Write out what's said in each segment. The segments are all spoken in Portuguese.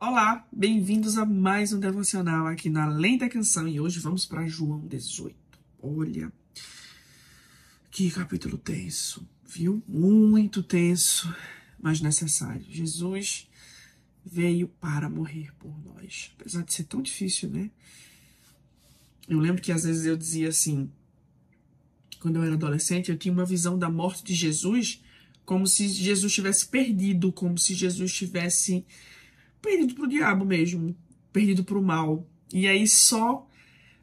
Olá, bem-vindos a mais um devocional aqui na Além da Canção e hoje vamos para João 18. Olha, que capítulo tenso, viu? Muito tenso, mas necessário. Jesus veio para morrer por nós, apesar de ser tão difícil, né? Eu lembro que às vezes eu dizia assim, quando eu era adolescente, eu tinha uma visão da morte de Jesus como se Jesus tivesse perdido, como se Jesus tivesse perdido para o diabo mesmo, perdido para o mal. E aí só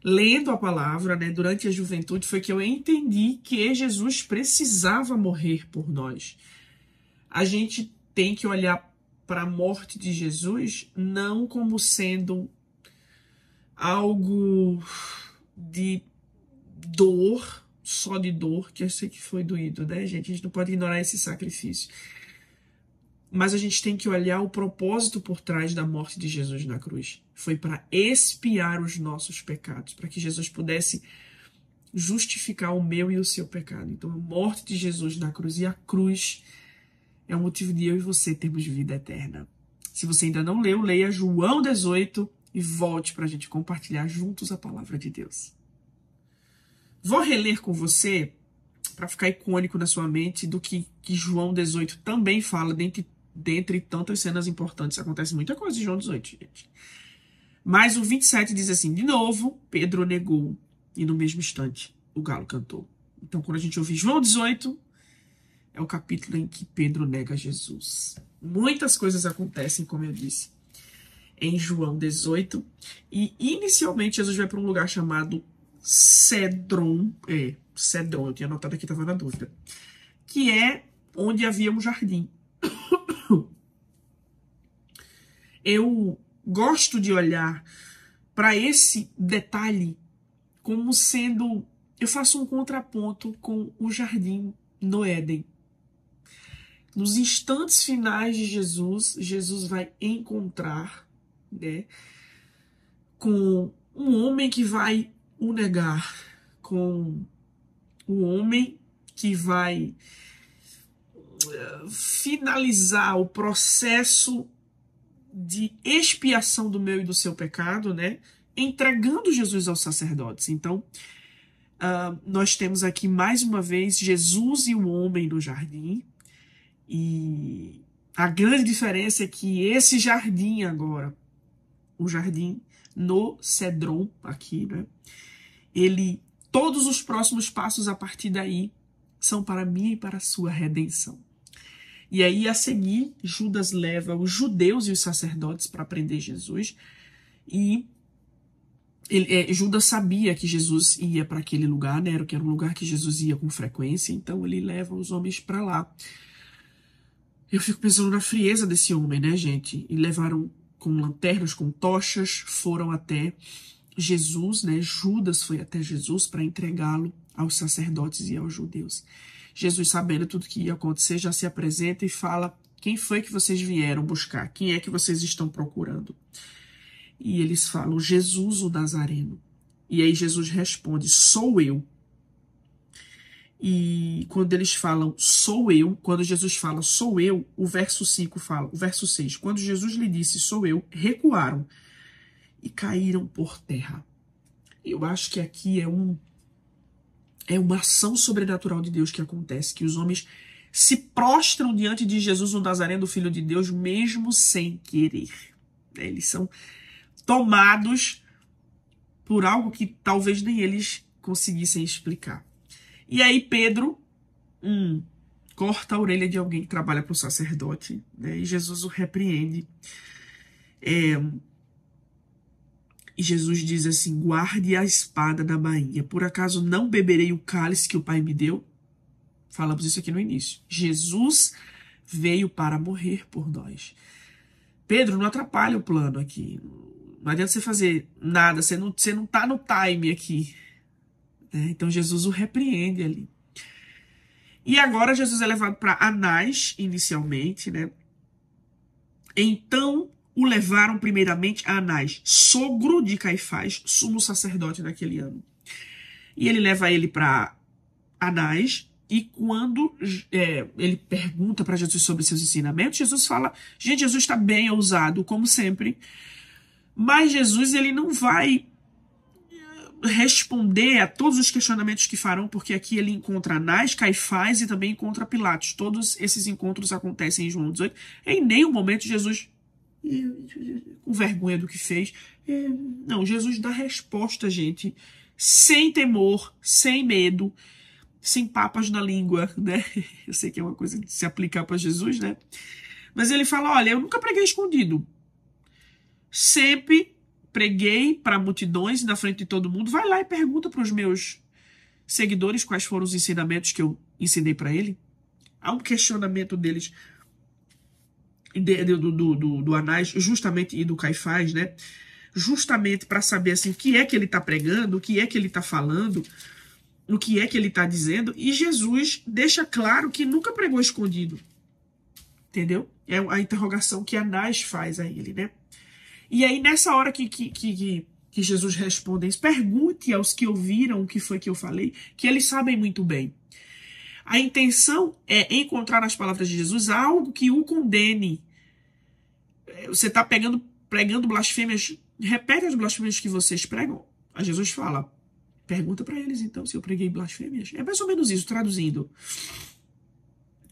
lendo a palavra, né, durante a juventude, foi que eu entendi que Jesus precisava morrer por nós. A gente tem que olhar para a morte de Jesus não como sendo algo de dor, só de dor, que eu sei que foi doído, né, gente? A gente não pode ignorar esse sacrifício. Mas a gente tem que olhar o propósito por trás da morte de Jesus na cruz. Foi para expiar os nossos pecados, para que Jesus pudesse justificar o meu e o seu pecado. Então a morte de Jesus na cruz e a cruz é o motivo de eu e você termos vida eterna. Se você ainda não leu, leia João 18 e volte para a gente compartilhar juntos a palavra de Deus. Vou reler com você para ficar icônico na sua mente do que João 18 também fala dentre tantas cenas importantes. Acontece muita coisa em João 18, gente. Mas o 27 diz assim: de novo, Pedro negou, e no mesmo instante o galo cantou. Então, quando a gente ouvir João 18, é o capítulo em que Pedro nega Jesus. Muitas coisas acontecem, como eu disse, em João 18. E, inicialmente, Jesus vai para um lugar chamado Cedron. Cedron, eu tinha anotado aqui, estava na dúvida. Que é onde havia um jardim. Eu gosto de olhar para esse detalhe como sendo... Eu faço um contraponto com o jardim no Éden. Nos instantes finais de Jesus, Jesus vai encontrar, né, com um homem que vai o negar, com um homem que vai finalizar o processo de expiação do meu e do seu pecado, né? Entregando Jesus aos sacerdotes. Então, nós temos aqui mais uma vez Jesus e o homem no jardim. E a grande diferença é que esse jardim agora, o jardim no Cedron, aqui, né? Todos os próximos passos a partir daí são para mim e para a sua redenção. E aí, a seguir, Judas leva os judeus e os sacerdotes para prender Jesus. E Judas sabia que Jesus ia para aquele lugar, né? Era um lugar que Jesus ia com frequência. Então, ele leva os homens para lá. Eu fico pensando na frieza desse homem, né, gente? E levaram com lanternas, com tochas, foram até Jesus, né? Judas foi até Jesus para entregá-lo aos sacerdotes e aos judeus. Jesus, sabendo tudo que ia acontecer, já se apresenta e fala: quem foi que vocês vieram buscar? Quem é que vocês estão procurando? E eles falam: Jesus o Nazareno. E aí Jesus responde: sou eu. E quando eles falam sou eu, quando Jesus fala sou eu, o verso 5 fala, o verso 6, quando Jesus lhe disse sou eu, recuaram e caíram por terra. Eu acho que aqui é uma ação sobrenatural de Deus que acontece, que os homens se prostram diante de Jesus, o Nazareno, o Filho de Deus, mesmo sem querer. Eles são tomados por algo que talvez nem eles conseguissem explicar. E aí Pedro corta a orelha de alguém que trabalha para o sacerdote, né? E Jesus o repreende. E Jesus diz assim: guarde a espada da bainha. Por acaso não beberei o cálice que o Pai me deu? Falamos isso aqui no início. Jesus veio para morrer por nós. Pedro, não atrapalha o plano aqui. Não adianta você fazer nada. Você não está no time aqui. Né? Então Jesus o repreende ali. E agora Jesus é levado para Anás, inicialmente, né? Então o levaram primeiramente a Anás, sogro de Caifás, sumo sacerdote naquele ano. E ele leva ele para Anás E quando ele pergunta para Jesus sobre seus ensinamentos, Jesus fala, gente, Jesus está bem ousado, como sempre, mas Jesus ele não vai responder a todos os questionamentos que farão, porque aqui ele encontra Anás, Caifás e também encontra Pilatos. Todos esses encontros acontecem em João 18. Em nenhum momento Jesus, com vergonha do que fez, não, Jesus dá resposta, gente, sem temor, sem medo, sem papas na língua, né? Eu sei que é uma coisa de se aplicar para Jesus, né? Mas ele fala, olha, eu nunca preguei escondido. Sempre preguei para multidões na frente de todo mundo. Vai lá e pergunta para os meus seguidores quais foram os ensinamentos que eu ensinei para ele. Há um questionamento deles, do Anás, justamente, e do Caifás, né? Justamente para saber assim, o que é que ele está pregando, o que é que ele está falando, o que é que ele está dizendo. E Jesus deixa claro que nunca pregou escondido. Entendeu? É a interrogação que Anás faz a ele, né? E aí, nessa hora que Jesus responde isso, pergunte aos que ouviram o que foi que eu falei, que eles sabem muito bem. A intenção é encontrar nas palavras de Jesus algo que o condene. Você está pregando blasfêmias, repete as blasfêmias que vocês pregam. Aí Jesus fala, pergunta para eles então se eu preguei blasfêmias. É mais ou menos isso, traduzindo.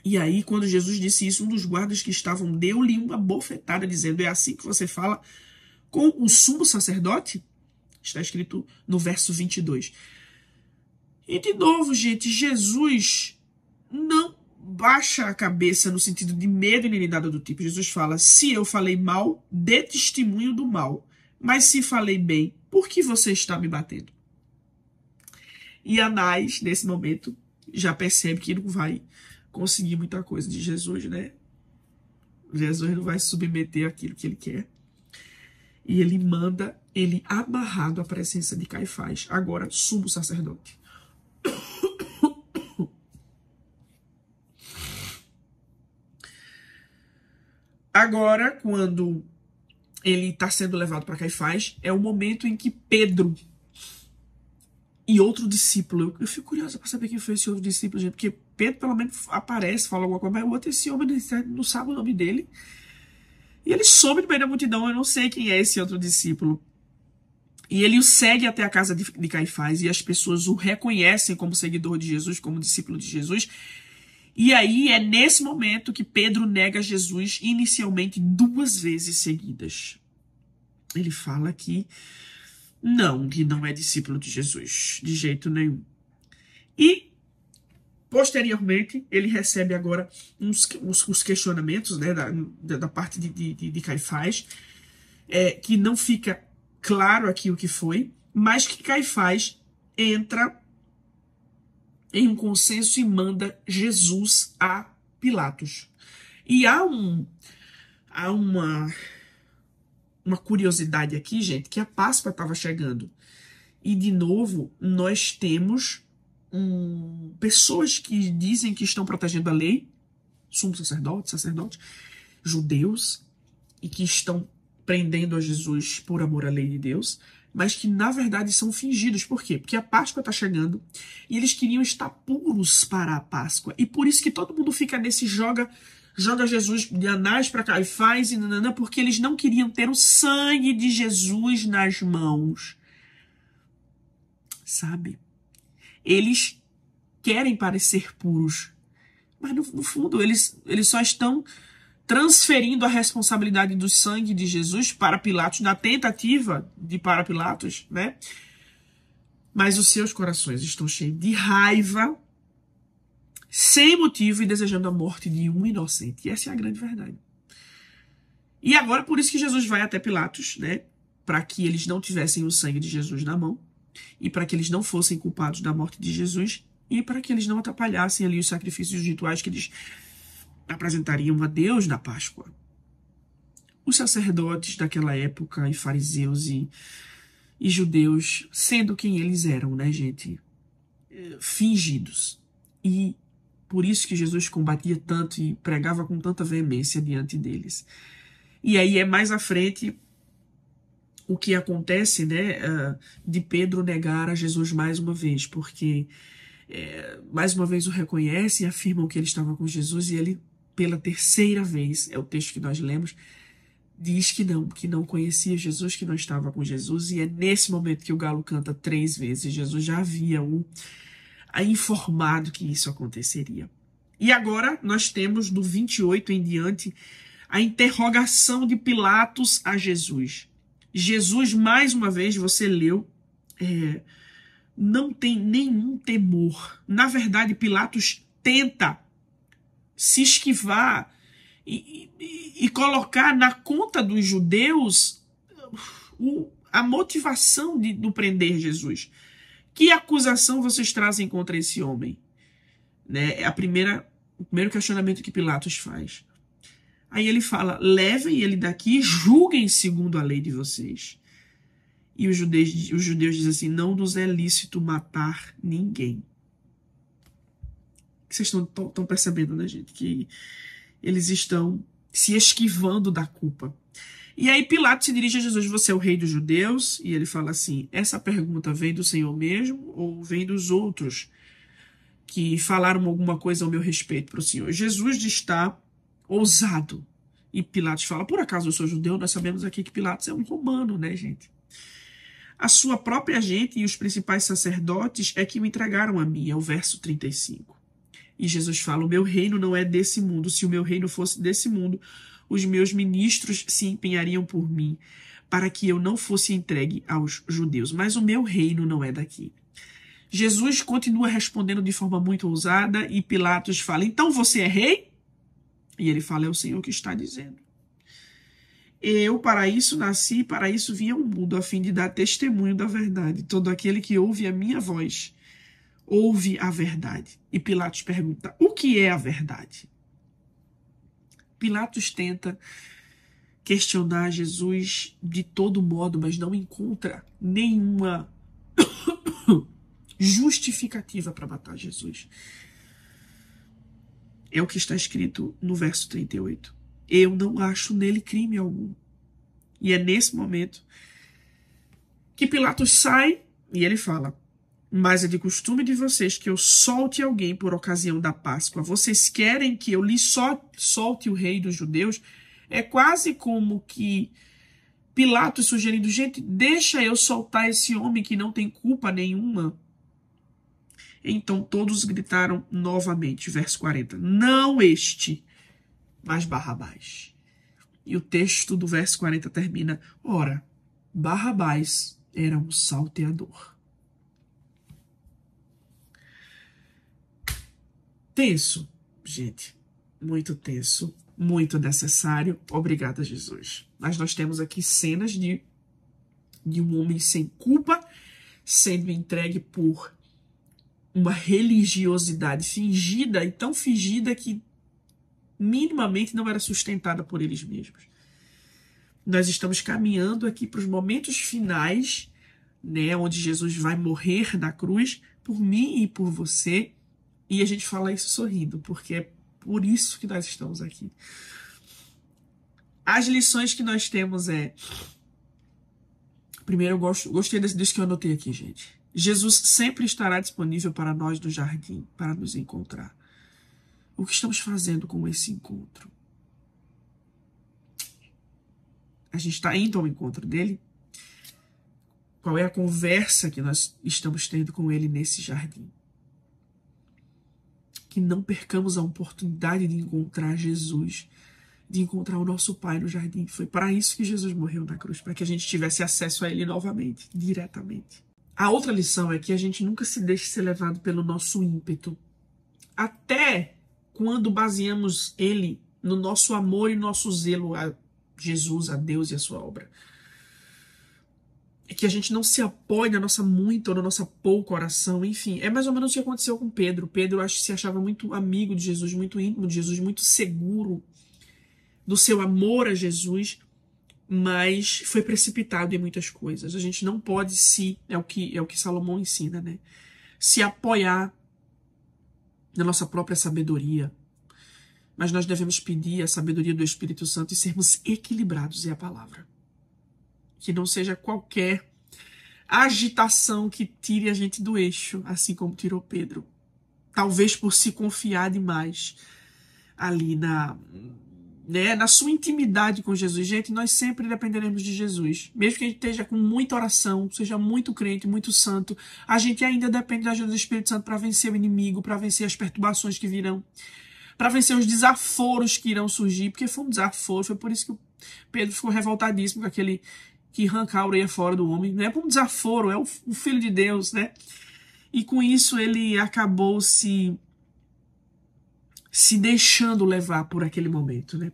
E aí, quando Jesus disse isso, um dos guardas que estavam deu-lhe uma bofetada, dizendo, é assim que você fala com o sumo sacerdote? Está escrito no verso 22. E de novo, gente, Jesus não baixa a cabeça no sentido de medo e nem nada do tipo. Jesus fala, se eu falei mal, dê testemunho do mal. Mas se falei bem, por que você está me batendo? E Anás, nesse momento, já percebe que não vai conseguir muita coisa de Jesus, né? Jesus não vai se submeter àquilo que ele quer. E ele manda ele amarrado à presença de Caifás, agora sumo sacerdote. Agora, quando ele está sendo levado para Caifás, é o momento em que Pedro e outro discípulo, eu fico curiosa para saber quem foi esse outro discípulo, gente, porque Pedro pelo menos aparece, fala alguma coisa, mas o outro, esse homem não sabe o nome dele. E ele some no meio da multidão, eu não sei quem é esse outro discípulo. E ele o segue até a casa de Caifás, e as pessoas o reconhecem como seguidor de Jesus, como discípulo de Jesus. E aí é nesse momento que Pedro nega Jesus inicialmente 2 vezes seguidas. Ele fala que não é discípulo de Jesus, de jeito nenhum. E, posteriormente, ele recebe agora uns questionamentos, né, da parte de Caifás, que não fica claro aqui o que foi, mas que Caifás entra em um consenso e manda Jesus a Pilatos. E há uma curiosidade aqui, gente, que a Páscoa estava chegando. E, de novo, nós temos pessoas que dizem que estão protegendo a lei, sumo sacerdote, judeus, e que estão prendendo a Jesus por amor à lei de Deus, mas que, na verdade, são fingidos. Por quê? Porque a Páscoa está chegando e eles queriam estar puros para a Páscoa. E por isso que todo mundo fica nesse joga Jesus de Anás para Caifás e nanana, porque eles não queriam ter o sangue de Jesus nas mãos. Sabe? Eles querem parecer puros, mas no fundo eles só estão transferindo a responsabilidade do sangue de Jesus para Pilatos, na tentativa de para Pilatos, né? Mas os seus corações estão cheios de raiva, sem motivo, e desejando a morte de um inocente. E essa é a grande verdade. E agora, por isso que Jesus vai até Pilatos, né? Para que eles não tivessem o sangue de Jesus na mão, e para que eles não fossem culpados da morte de Jesus, e para que eles não atrapalhassem ali os sacrifícios e os rituais que eles apresentariam a Deus na Páscoa. Os sacerdotes daquela época, e fariseus e judeus, sendo quem eles eram, né, gente? Fingidos. E por isso que Jesus combatia tanto e pregava com tanta veemência diante deles. E aí é mais à frente o que acontece, né, de Pedro negar a Jesus mais uma vez, porque mais uma vez o reconhecem e afirmam que ele estava com Jesus, e ele, pela terceira vez, é o texto que nós lemos, diz que não conhecia Jesus, que não estava com Jesus, e é nesse momento que o galo canta 3 vezes. Jesus já havia informado que isso aconteceria. E agora nós temos, do 28 em diante, a interrogação de Pilatos a Jesus. Jesus, mais uma vez, você leu, não tem nenhum temor. Na verdade, Pilatos tenta se esquivar e colocar na conta dos judeus a motivação do prender Jesus. Que acusação vocês trazem contra esse homem? Né? É o primeiro questionamento que Pilatos faz. Aí ele fala: levem ele daqui e julguem segundo a lei de vocês. E os judeus dizem assim: não nos é lícito matar ninguém. Vocês estão percebendo, né, gente? Que eles estão se esquivando da culpa. E aí Pilatos se dirige a Jesus: você é o rei dos judeus? E ele fala assim: essa pergunta vem do Senhor mesmo ou vem dos outros que falaram alguma coisa ao meu respeito para o Senhor? Jesus está ousado. E Pilatos fala: por acaso eu sou judeu? Nós sabemos aqui que Pilatos é um romano, né, gente? A sua própria gente e os principais sacerdotes é que o entregaram a mim. É o verso 35. E Jesus fala: o meu reino não é desse mundo. Se o meu reino fosse desse mundo, os meus ministros se empenhariam por mim, para que eu não fosse entregue aos judeus. Mas o meu reino não é daqui. Jesus continua respondendo de forma muito ousada, e Pilatos fala: então você é rei? E ele fala: é o Senhor que está dizendo. Eu para isso nasci, para isso vim ao mundo, a fim de dar testemunho da verdade. Todo aquele que ouve a minha voz ouve a verdade. E Pilatos pergunta: o que é a verdade? Pilatos tenta questionar Jesus de todo modo, mas não encontra nenhuma justificativa para matar Jesus. É o que está escrito no verso 38. Eu não acho nele crime algum. E é nesse momento que Pilatos sai e ele fala: mas é de costume de vocês que eu solte alguém por ocasião da Páscoa. Vocês querem que eu lhes solte o rei dos judeus? É quase como que Pilatos sugerindo: gente, deixa eu soltar esse homem que não tem culpa nenhuma. Então todos gritaram novamente, verso 40, não este, mas Barrabás. E o texto do verso 40 termina: ora, Barrabás era um salteador. Tenso, gente, muito tenso, muito necessário. Obrigada, Jesus. Mas nós temos aqui cenas de um homem sem culpa sendo entregue por uma religiosidade fingida, e tão fingida que minimamente não era sustentada por eles mesmos. Nós estamos caminhando aqui para os momentos finais, né, onde Jesus vai morrer na cruz por mim e por você, e a gente fala isso sorrindo, porque é por isso que nós estamos aqui. As lições que nós temos primeiro, eu gostei disso que eu anotei aqui, gente. Jesus sempre estará disponível para nós no jardim, para nos encontrar. O que estamos fazendo com esse encontro? A gente está indo ao encontro dele? Qual é a conversa que nós estamos tendo com ele nesse jardim? Que não percamos a oportunidade de encontrar Jesus, de encontrar o nosso Pai no jardim. Foi para isso que Jesus morreu na cruz, para que a gente tivesse acesso a ele novamente, diretamente. A outra lição é que a gente nunca se deixe ser levado pelo nosso ímpeto. Até quando baseamos ele no nosso amor e nosso zelo a Jesus, a Deus e a sua obra. É que a gente não se apoie na nossa muita ou na nossa pouca oração, enfim. É mais ou menos o que aconteceu com Pedro. Pedro se achava muito amigo de Jesus, muito íntimo de Jesus, muito seguro do seu amor a Jesus, mas foi precipitado em muitas coisas. A gente não pode é o que Salomão ensina, né? Se apoiar na nossa própria sabedoria. Mas nós devemos pedir a sabedoria do Espírito Santo e sermos equilibrados, é a palavra. Que não seja qualquer agitação que tire a gente do eixo, assim como tirou Pedro. talvez por se confiar demais ali na sua intimidade com Jesus. Gente, nós sempre dependeremos de Jesus. Mesmo que a gente esteja com muita oração, seja muito crente, muito santo, a gente ainda depende da ajuda do Espírito Santo para vencer o inimigo, para vencer as perturbações que virão, para vencer os desaforos que irão surgir, porque foi um desaforo, foi por isso que Pedro ficou revoltadíssimo com aquele que arrancar a orelha fora do homem. Não é por um desaforo, é o Filho de Deus, né? E com isso ele acabou se deixando levar por aquele momento, né?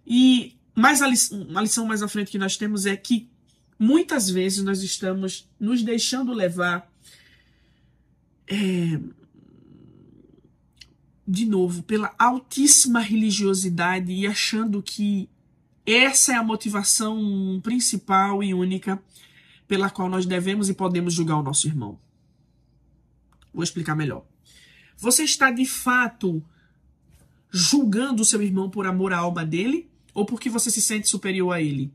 E mais uma lição mais à frente que nós temos é que muitas vezes nós estamos nos deixando levar de novo pela altíssima religiosidade e achando que essa é a motivação principal e única pela qual nós devemos e podemos julgar o nosso irmão. Vou explicar melhor. Você está de fato julgando o seu irmão por amor à alma dele ou porque você se sente superior a ele?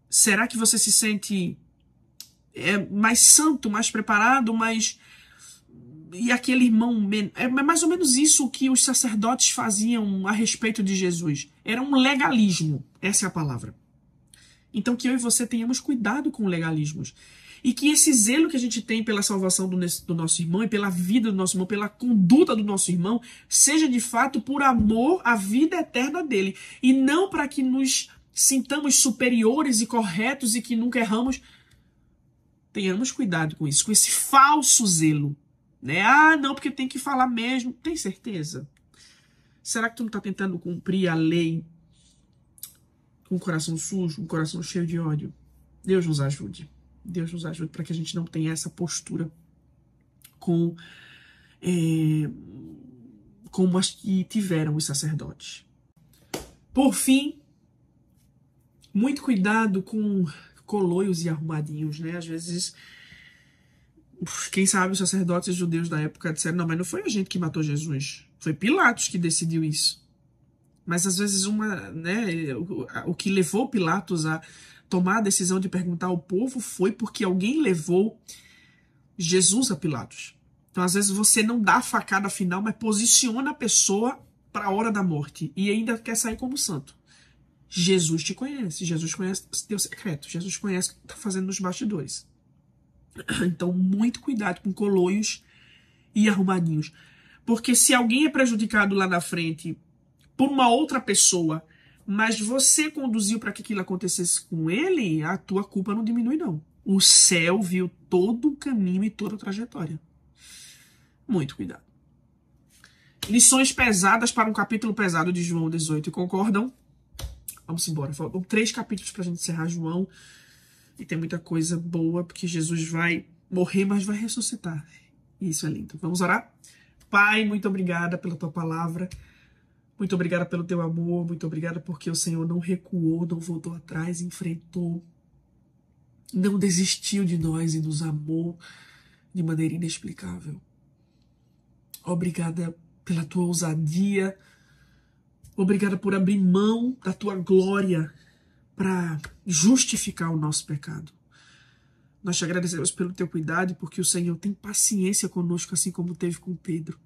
Será que você se sente mais santo, mais preparado, mais... E aquele irmão... É mais ou menos isso que os sacerdotes faziam a respeito de Jesus. Era um legalismo. Essa é a palavra. Então que eu e você tenhamos cuidado com legalismos. E que esse zelo que a gente tem pela salvação do nosso irmão e pela vida do nosso irmão, pela conduta do nosso irmão, seja de fato por amor à vida eterna dele. E não para que nos sintamos superiores e corretos e que nunca erramos. Tenhamos cuidado com isso, com esse falso zelo. Né? Ah, não, porque tem que falar mesmo. Tem certeza? Será que tu não está tentando cumprir a lei com um coração sujo, um coração cheio de ódio? Deus nos ajude. Deus nos ajude para que a gente não tenha essa postura como as que tiveram os sacerdotes. Por fim, muito cuidado com coloios e arrumadinhos, né? Às vezes, quem sabe os sacerdotes judeus da época disseram, não, mas não foi a gente que matou Jesus, foi Pilatos que decidiu isso. Mas às vezes o que levou Pilatos a tomar a decisão de perguntar ao povo foi porque alguém levou Jesus a Pilatos. Então às vezes você não dá a facada final, mas posiciona a pessoa para a hora da morte e ainda quer sair como santo. Jesus te conhece, Jesus conhece teu secreto, Jesus conhece o que está fazendo nos bastidores. Então muito cuidado com coloios e arrumadinhos. Porque se alguém é prejudicado lá na frente por uma outra pessoa, mas você conduziu para que aquilo acontecesse com ele, a tua culpa não diminui, não. O céu viu todo o caminho e toda a trajetória. Muito cuidado. Lições pesadas para um capítulo pesado de João 18. Concordam? Vamos embora. Faltam 3 capítulos para a gente encerrar João. E tem muita coisa boa, porque Jesus vai morrer, mas vai ressuscitar. E isso é lindo. Vamos orar? Pai, muito obrigada pela tua palavra. Muito obrigada pelo teu amor, muito obrigada porque o Senhor não recuou, não voltou atrás, enfrentou, não desistiu de nós e nos amou de maneira inexplicável. Obrigada pela tua ousadia, obrigada por abrir mão da tua glória para justificar o nosso pecado. Nós te agradecemos pelo teu cuidado, porque o Senhor tem paciência conosco, assim como teve com Pedro.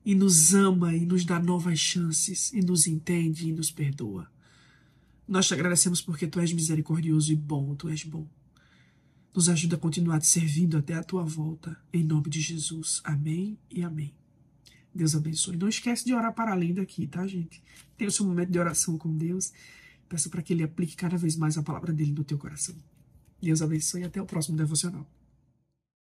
E nos ama e nos dá novas chances, e nos entende e nos perdoa. Nós te agradecemos porque tu és misericordioso e bom, tu és bom. Nos ajuda a continuar te servindo até a tua volta, em nome de Jesus. Amém e amém. Deus abençoe. Não esquece de orar para além daqui, tá, gente? Tenha o seu momento de oração com Deus. Peça para que Ele aplique cada vez mais a palavra dele no teu coração. Deus abençoe e até o próximo devocional.